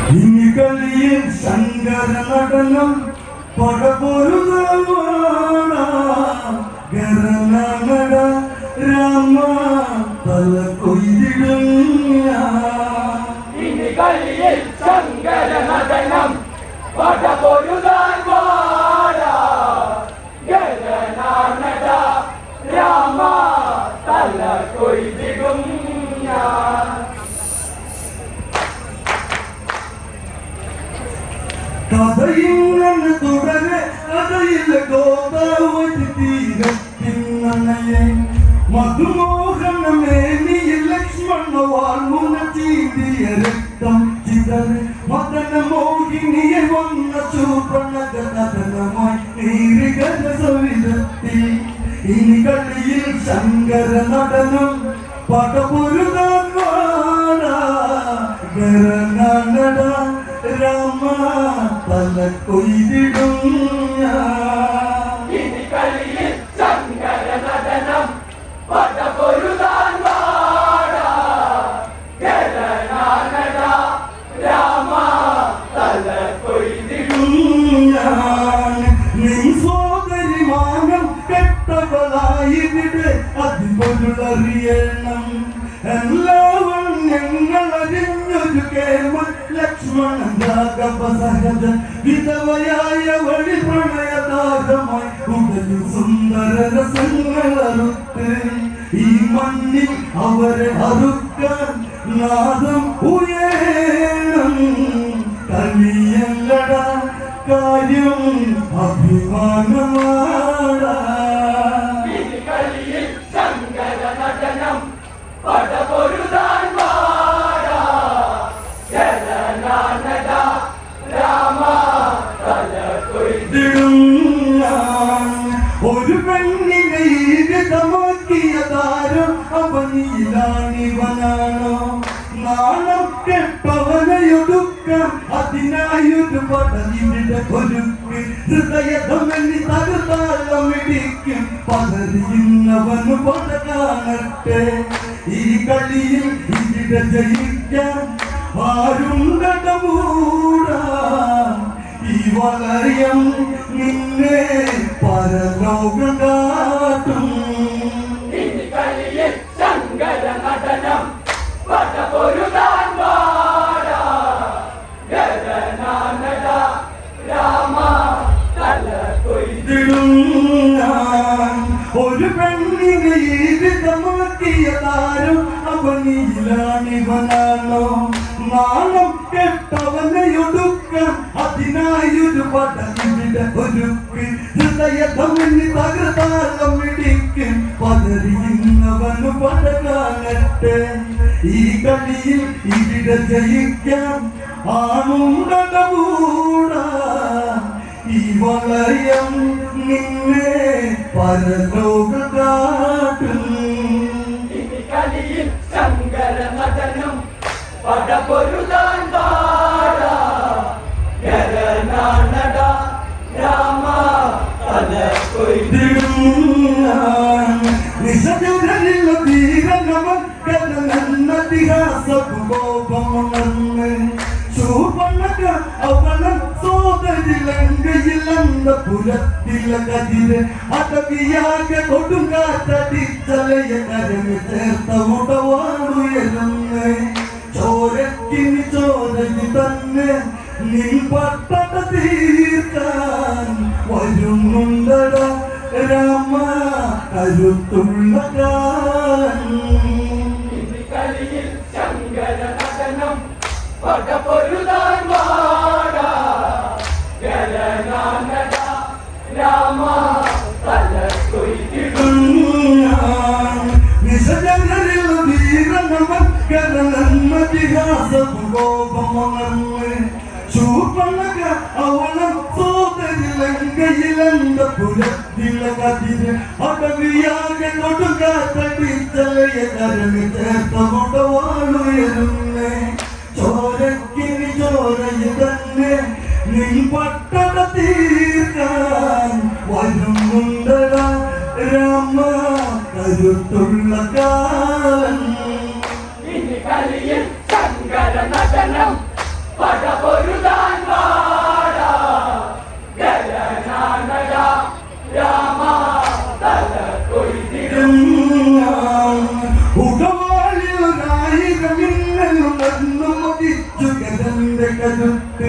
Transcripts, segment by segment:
ഇനി കളിയിൽ ശങ്കര നടനം പടപൊരുതവാട രാമ തല കൊയ്തിടും ഇനി കളിയിൽ ശങ്കര നടനം പടപൊരുതവാട രാമ തല കൊയ്തിടും കഥയിങ്ങനെ തുടരെ കഥയില്ല ഗോദാവരി തീരത്തിന്നണയെ മധുമോഹനമേനിയിൽ ലക്ഷ്മണ വാൾമുന ചീതിയ രക്തം ചിതറി മദന മോഹിനിയെ വന്ന ചൂർപ്പണക കഥനമായി നീരികര സവിധത്തിൽ ഇനി കളിയിൽ ശങ്കര നടനം പടപൊരുതാൻ വാട രാമ തല കൊയ്തിടും ഇനി കളിയിൽ ശങ്കര നടനം പടപൊരുതാൻ വാട രാമ തല കൊയ്തിടും നീ സോദരി മാനം കെട്ടവളായിട്ട് അതിപൊരുളറിയണം എല്ലാവരും ഞങ്ങൾ അറിഞ്ഞൊരു കേമ ലക്ഷ്മണൻ രാഘവസഹജ വിധവയായ വഴി പ്രണയദാഹമായി ഉടലും സുന്ദര രസങ്ങളറുത്ത് ഈ മണ്ണിൽ അവരെ അറുക്കാൻ നാദം ഉയരണം കളിയല്ലട കാര്യം അഭിമാനമാടാ കളിയിൽ ശങ്കര നടനം പടപൊരുതാൻ വാട രാമ തല കൊയ്തിടും ഒരു പെണ്ണിനെ ഈരിതമാക്കിയ താരം അവനിലാണിവനാണോ നാണം കെട്ടവനയൊടുക്കം അതിനായൊരു പടലിവിടെ ഒരുക്ക് ഹൃദയധമനി തകർത്താളമിടിക്കും പതറിയുന്നവന് പട കാണട്ടെ ഈ കളിയിൽ ഇവിടെ ജയിക്കാൻ ആരുണ്ടൂടാ ഈ വളയം നിന്നെ പരലോകം കാട്ടും ഇനി കളിയിൽ ശങ്കര നടനം പടപൊരുതാൻ വാട രാമ തല കൊയ്തിടും ഒരു പെണ്ണിനെ ഈരിതമാക്കിയ താരം അവനിലാണിവനാണോ നാണം കെട്ടവനയൊടുക്കം അതിനായൊരു പടലിവിടെ ഒരുക്ക് ഹൃദയധമനി തകർത്താളമിടിക്കും പതറിയുന്നവന് പട കാണട്ടെ ഈ കളിയിൽ ഇവിടെ ജയിക്കാൻ ആണുണ്ടൂടാ ഈ വളയം നിന്നെ പരലോക കാട്ടും ഇനി കളിയിൽ ശങ്കര നടനം പടപൊരുതാൻ വാട രാമ തല കൊയ്തിടും നിശചുരനിൽ തീരനവൻ കോപമുണർന്ന് ചൂപ്പണക അവളം സോദരി ലങ്കയിലെന്ന പുരത്തില കതിര് അടവിയാകെ കൊടുങ്കാറ്റടിച്ചലയ കരമി ചേർത്ത ഉടവാളുയരുന്ന് ചോരക്കിനി ചോരയി തന്നെ നീ പട്ടണ തീർക്കാൻ വരുന്നുണ്ടട രാമ കരുത്തുള്ള കാലം ഇനി കളിയിൽ ശങ്കര നടനം പടപൊരുതാൻ വാട രാമ തല കൊയ്തിടും നിശജനരിൽ വീരനവൻ കോപമുണർന്ന് ചൂപ്പണക അവളം സോദരി ലങ്കയിലെന്ന പുരത്തില കതിര് അടവിയാകെ കൊടുങ്കാറ്റടിച്ചലയ കരമി ചേർത്ത ഉടവാളുയരുന്നേ ചോരക്കിനി ചോരയിൽ തന്നെ നീ പട്ടണ തീർക്കാൻ വരുന്നുണ്ടട രാമ കരുത്തുള്ള കാലം ഇനി കളിയിൽ ശങ്കര നടനം പടപൊരുതാൻ കരുത്ത്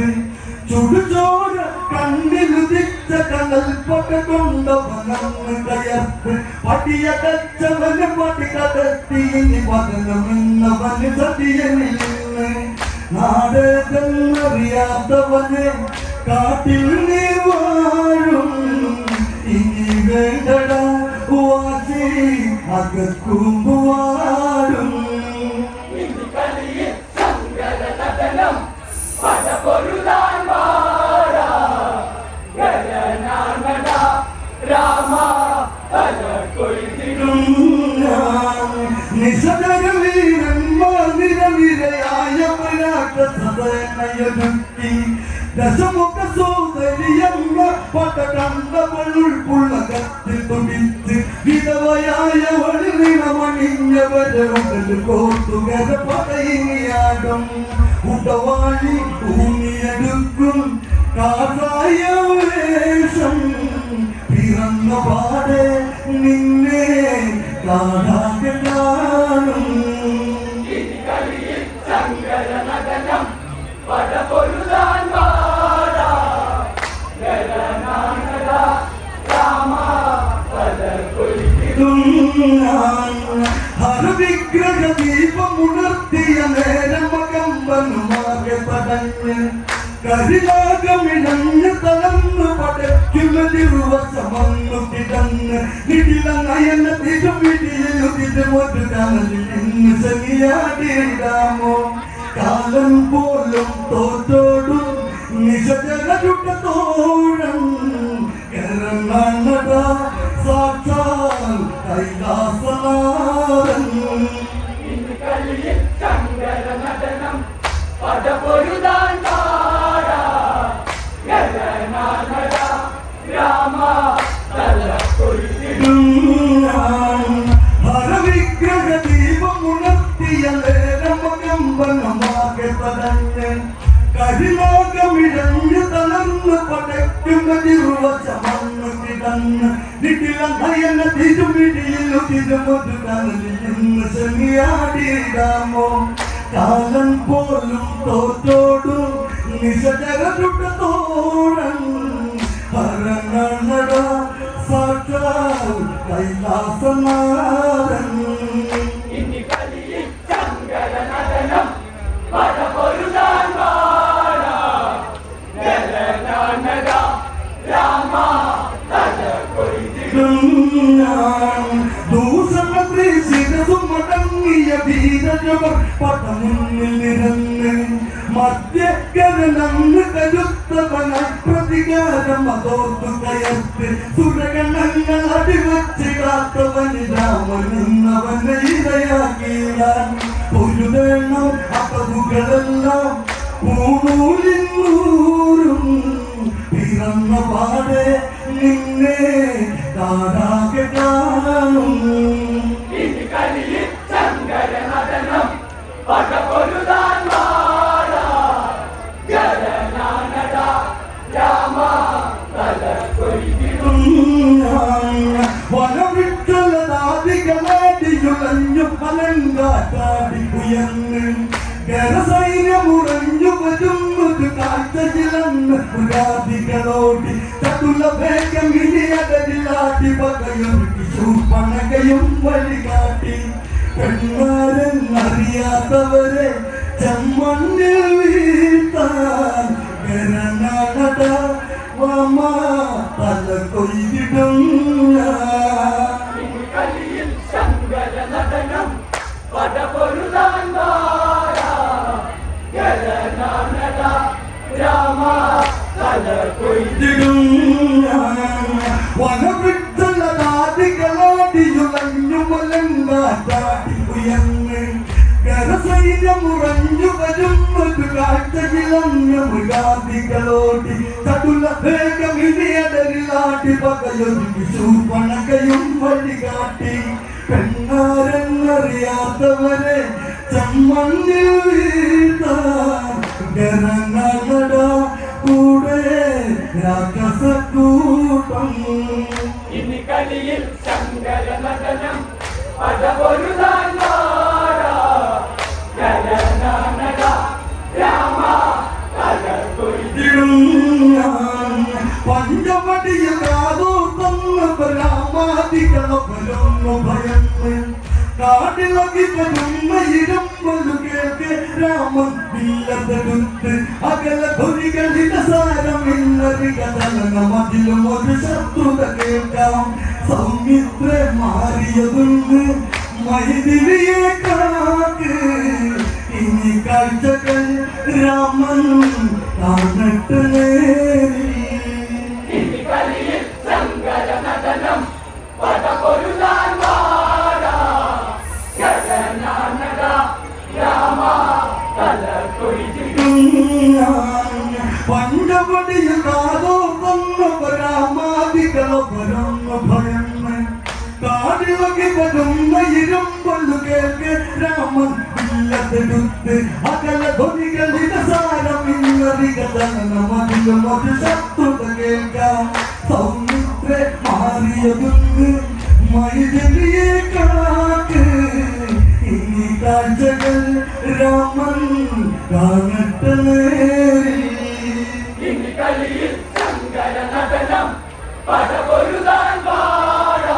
ചുടുചോര കണ്ണിലുദിച്ച കടൽപ്പൊട്ട കൊണ്ടവനന്ന് കയർത്ത് പട്ടിയ കച്ചവന് പട്ടി കടത്തി ഇനി പതനമെന്നവന് സതിയനിൽ നിന്ന് നാടകന്നറിയാത്തവന് കാട്ടിൽ നീ വാഴും ഇനി വേണ്ടട വാശി അകക്കുമ്പുവാടും ദശമുഖ സോദരിയമ്മ പട്ട കണ്ടവളുൾപ്പുള്ള കത്തിൽ തുടിച്ച് വിധവയായവള് നിണമണിഞ്ഞവരവകൾ കോർത്തുകര പടയിനിയാടും ഉടവാളി ഊന്നിയെടുക്കും കാസായ വേഷം പിറന്ന പാടെ നിന്നെ കാണാതെ കാണും ഹരവിഗ്രഹ ദീപമുണർത്തിയ നേരമകമ്പനുമാകെ പടഞ്ഞ് കരിലാകമിഴഞ്ഞ് തളർന്നു പടയ്ക്കുന്ന ദിവസമന്നു കിടന്ന് നിടില നയന തിരുവിടിയു തിരുമൊരു കനലിൽ ഇന്ന് ശനിയാടിയിടാമോ കാലം പോലും തോറ്റോടും നിശജനരുടെ തോഴം കരങ്ങാണട സാക്ഷാൽ കൈലാസനാഥൻ ഹരവിഗ്രഹ ദീപമുണർത്തിയ നേരമകമ്പനമാകെ പടഞ്ഞ് കരിലോകമിഴഞ്ഞ് തളർന്ന് പടയ്ക്കുന്ന ദിവസമന്ന് കിടന്ന് നിടില നയന തിരുമിടിയിലു തിരുമൊരു കനലിൽ ഇന്ന് ശനിയാടിയിടാമോ കാലം പോലും തോറ്റോടും നിശജരുടെ തോഴൻ ഹരങ്ങണട സാക്ഷാൽ കൈലാസനാഥൻ മടങ്ങിയ ധീരജവർ പടമുന്നിൽ നിരന്ന് മധ്യകരനന്ന് കരുത്തവന പ്രതികാരം അതോർത്തു കയർത്ത് സുരഗണങ്ങൾ അടിവച്ചിടാത്തവന് രാമനെന്നവനെ ഇരയാക്കിയാൻ പൊരുതേണം അകവുകളെല്ലാം പൂണൂലിന്നൂരും പിറന്ന പാടെ നിന്നെ താരാകെ കാണും വനവിട്ടലതാദികളാടിയുളഞ്ഞു പലങ്കാറ്റാടി ഉയർന്ന് കരസൈന്യമുറഞ്ഞു വരുന്നത് കാഴ്ചയിലന്ന് പുരാതികളോടി ചതുല വേഗം ഇനിയടരിലാട്ടി പകയൊരുക്കി ശൂർപ്പണകയും വഴികാട്ടി പെണ്ണാരെന്നറിയാത്തവരെ ചെമ്മണ്ണിൽ വീഴ്ത്താൻ കരനാട വാമ തല കൊയ്തിടും വനവിട്ടലതാദികളാടിയുളഞ്ഞു മലങ്കാറ്റാടി ഉയർന്ന് കരസൈന്യമുറഞ്ഞു വരുന്നത് കാഴ്ചയിലഞ്ഞു മൃഗാദികളോടി ചതുല വേഗം ഇനിയടരിലാട്ടി പകയൊരുക്കി ശൂർപ്പണകയും വഴികാട്ടി പെണ്ണാരെന്നറിയാത്തവരെ ചെമ്മണ്ണിൽ വീഴ്ത്താൻ ഗണനട കൂടെ രാക്ഷസക്കൂട്ടം ഇനി കളിയിൽ ശങ്കര നടനം പടപൊരുതാൻ വാടാ ഗണനട രാമ പടർന്നു ഭയന്ന് കാട്ടിലൊക്കെ പതുന്ന ഇരുമ്പൊരു കേൾക്ക് രാമൻ വില്ലതെടുത്ത് അകല ധ്വനികളുടെ സാരം ഇന്നറികതലനമതിലും ഒരു ശത്രുത കേൾക്കാം സൗമിത്ര മാറിയതുണ്ട് മൈഥിലിയെ കാക്ക് ഇനി കാഴ്ചകൾ രാമൻ കാണട്ട് നേരി പഞ്ചപടിയിൽ കാതോ രാമാദികളോ പരന്നു ഭയന്ന് കാടിലൊക്കെ പതുന്ന ഇരുമ്പൊല്ലു കേൾക്ക് രാമൻ വില്ലതെടുത്ത് അകല ധ്വനികളുടെ സാരം ഇന്നറികതലനമതിലും ഒരു ശത്രുത കേൾക്കാം സൗമിത്ര മാറിയതുണ്ട് മൈഥിലിയെ കാക്ക് ഇനി കാഴ്ചകൾ രാമൻ കാണട്ടെ നേരി ഇനി കളിയിൽ ശങ്കര നടനം പടപൊരുതാൻ വാടാ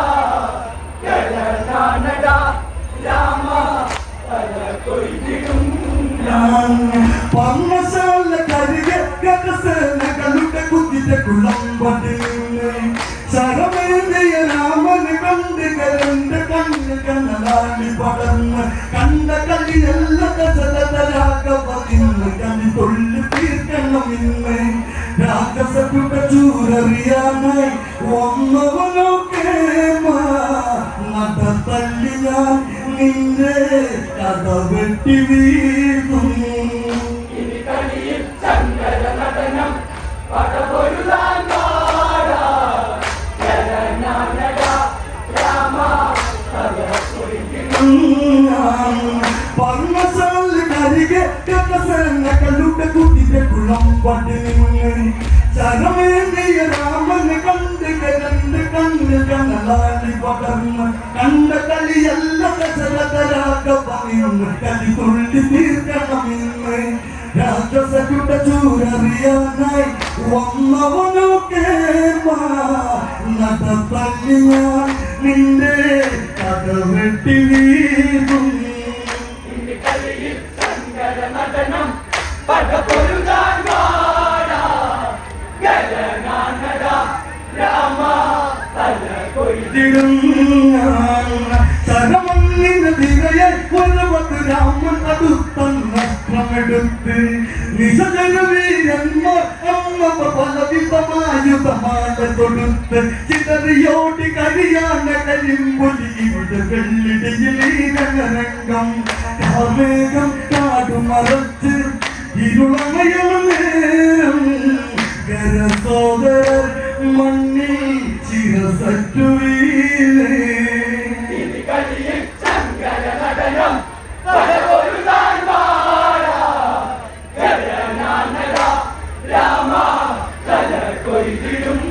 ജലനാനടാ രാമ തല കൊയ്തിടും പർണശാല കരിക കരസേനകളുടെ കുതിര കുളമ്പടിന്ന് ശരമേന്ദിയ രാമന് കണ്ട് കരണ്ട് കണ്ണ് കണ്ണലാടി പടർന്ന് കണ്ട കളിയല്ല ദശരഥരാഘവതിന്ന് കലി തൊള്ളി തീർക്കണം ഇന്ന് രാക്ഷസരുടെ ചൂരറിയാനായി ഒന്നവനൊക്കെ നടത്തല്ലി ഞാൻ നിന്റെ കഥ വെട്ടി വീഴും ഇനി കളിയിൽ ശങ്കര നടനം പടപൊരുതാൻ വാടാ ജലനാനടാ രാമ തല കൊയ്തിടും പർണശാല കരികെ കരസേനകളുടെ കുതിര കുളമ്പടിന്ന് ശരമേന്ദിയ രാമന് കണ്ട് കരണ്ട് കണ്ണ് കണ്ണലാടി പടർന്ന് കണ്ട കളിയല്ല ദശരഥരാഘവനിന്ന് കലി തുള്ളി തീർക്കണമെന്ന് രാക്ഷസരുടെ ചൂരറിയാനായി വന്നവനൊക്കെ നടത്തല്ലി ഞാൻ നിന്റെ കഥ വെട്ടി വീഴും ഇനി കളിയിൽ ശങ്കര നടനം പടപൊരുതാൻ വാടാ ജലനാനടാ രാമ തല കൊയ്തിടും ശരമന്നിന് തിരയെ കൊലവത് രാമൻ അടുത്തന്നക്രമെടുത്ത് നിശജനവീരന്മാർ അമ്മ പലവിധമായുധമാല തൊടുത്ത് ചിതറിയോടി കഴിയാന കരിമ്പൊലി ഇവിടെ വെള്ളിടിയിലീരംഗം കാമേകം കാടുമറച്ച് ഇരുളമയം നേരം കരസോദരർ മണ്ണിൽ ചിരസറ്റു വീഴേ ഇനി കളിയിൽ ശങ്കര നടനം പടപൊരുതാൻ വാടാ ജലനാനടാ രാമ തല കൊയ്തിടും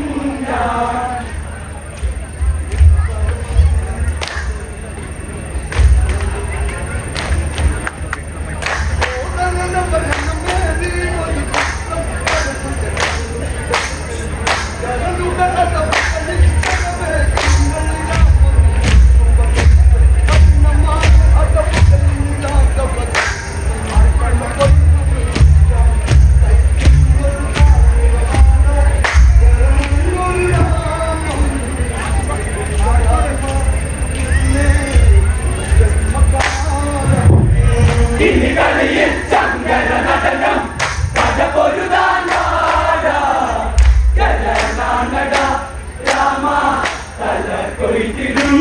ഇനി കളിയിൽ ശങ്കര നടനം പടപൊരുതാൻ വാടാ ജലനാനടാ രാമ തല കൊയ്തിടും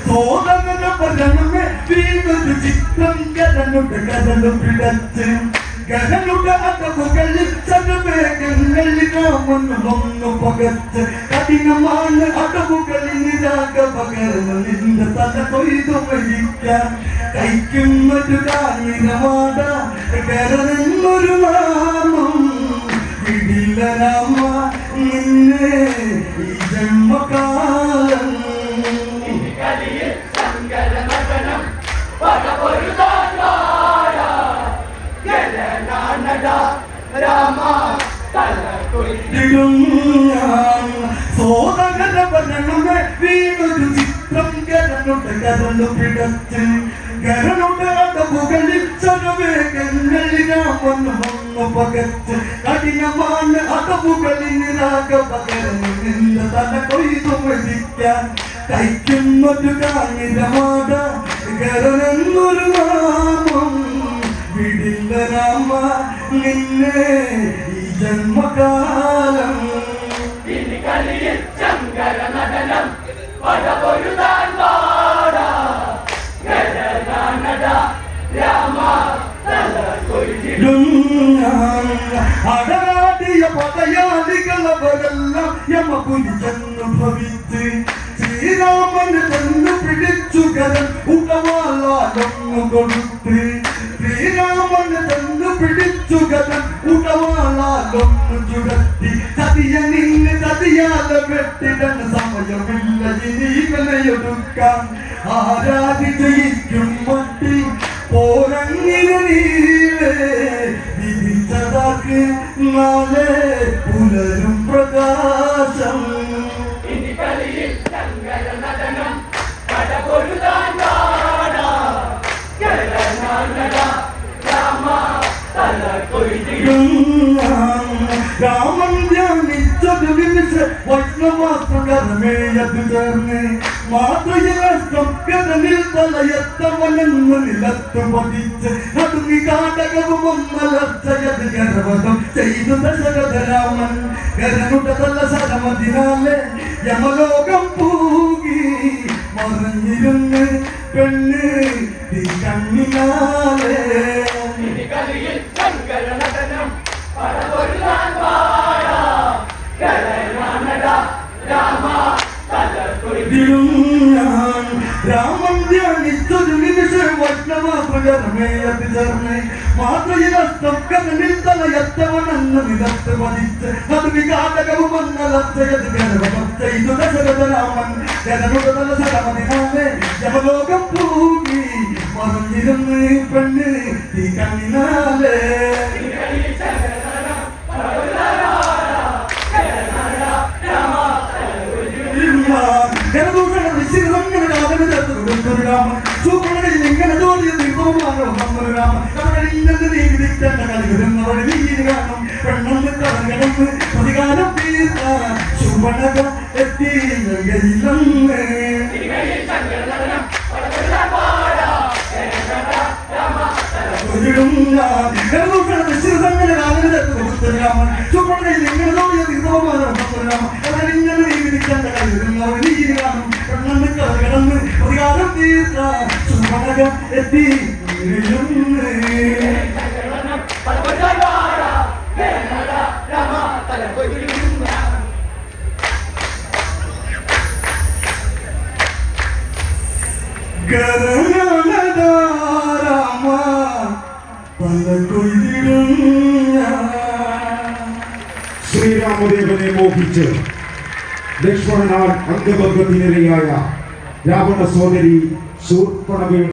സോദരന പരമേ വീണൊരു ചിത്രം കരനുടെ കരലു പിടച്ച് കരനുടെ അടവുകളിൽ ചതുവേഗങ്ങളിൽ രാമന് വന്നു പകച്ച് കഠിനമാണ് അടവുകളിൽ നിരാഗപകർന്ന് നിന്റെ തല കൊയ്തു മരിക്കാൻ കഴിക്കുന്നൊരു കാഞ്ഞിരമാട കരനെന്നൊരു നാമം വിടില്ല രാമ നിന്നെ ഈ ജന്മകാലം ഇനി കളിയിൽ ശങ്കര നടനം പടപൊരുതാൻ വാടാ ജലനാനടാ രാമ തല കൊയ്തിടും സോദരന പരണമേ വീണൊരു ചിത്രം കരന്നു പിടച്ച് കരനുടെ അടവുകളിൽ ചരവേഗങ്ങളിൽ രാമൻ വന്നു പകച്ച് കഠിനമാണ് അടവുകളിൽ രാഘവകരന് നിന്ന തല കൊയ്തു മരിക്കാൻ കഴിക്കുന്നൊരു കാഞ്ഞിരമാട കരനെന്നൊരു നാമം വിടില്ല രാമ നിന്നെ ഈ ജന്മകാലം കളിയിൽ ശങ്കര നടനം പടപൊരുതാൻ പാടാ രാമ തല അടരാടിയ പടയാളികളവരെല്ലാം യമപുരി ചെന്നു ഭവിച്ച് ശ്രീരാമന് ചെന്നു പിടിച്ചു കരൻ ഉടവാളൊന്നു കൊടുത്ത് ശ്രീരാമന് ചെന്നു പിടിച്ചു കരൻ ഉടവാളൊന്നു ചുടത്തി ചതിയ നിന്ന് ചതിയാതെ വെട്ടിടൻ സമയമില്ല ഇനി ഇവനെയൊടുക്കാൻ ആരാധിച്ച് ജയിക്കും മട്ടി പോരങ്ങിന് നീളെ വിധിച്ചതാക്ക് നാളെ പുലരും പ്രകാശം കളിയിൽ ശങ്കര നടനം പടപൊരുതാൻ പാടാ രാമ തല കൊയ്തിടും രാമൻ ധ്യാനിച്ചത് വിളിച്ച് വൈഷ്ണവാസ്ത്രകരമേയത് ചേർന്ന് മാതൃയാഷ്ടം കരനിൽ തലയത്തവനെന്ന് നിലത്ത് പതിച്ച് നടുങ്ങി കാടകവും ഒന്നലർച്ചയത് ഗർവതം ചെയ്തു ദശരഥരാമൻ കരനുടെ തല ശരമതിനാലെ യമലോകം പൂകി മറിഞ്ഞിരുന്ന് പെണ്ണ് കണ്ണിനാലെ കളിയിൽ ശങ്കര നടനം പടപൊരുതാൻ പാടാ രാമ തല കൊയ്തിടും രാമൻ ധ്യാനിച്ചൊരു നിമിഷം വൈഷ്ണവാസ്ത്രകരമേയത് ചേർന്ന് മാതൃയിലഷ്ടം കരനിൽ തലയത്തവനെന്ന് നിലത്ത് പതിച്ച് അത് വിഘാതകവും വന്നലർച്ചയത് ഗർവം ചെയ്തു ദശരഥരാമൻ ജനനുടെ തല ശരമതിനാലെ യമലോകം പൂകി മറിഞ്ഞിരുന്ന് പെണ്ണ് തീ കണ്ണിനാലെ സൂപ്പണയിൽ ഇങ്ങനെ തോന്നിയത് കാണും പെണ്ണെന്ന് കടന്നു പ്രതികാരം സുവർണക എത്തി സുവർണയിൽ ഇങ്ങനെ തോന്നിയത് പെണ്ണെന്ന് കടന്ന് പ്രതികാരം തീർത്ത സുവർണക എത്തി രാമ പല കൊയ്തിടും ശ്രീരാമദേവനെ മോഹിച്ച് ലക്ഷ്മണനാൽ അംഗഭംഗത്തിനിരയായ രാവണ സോദരി ശൂർപ്പണഖ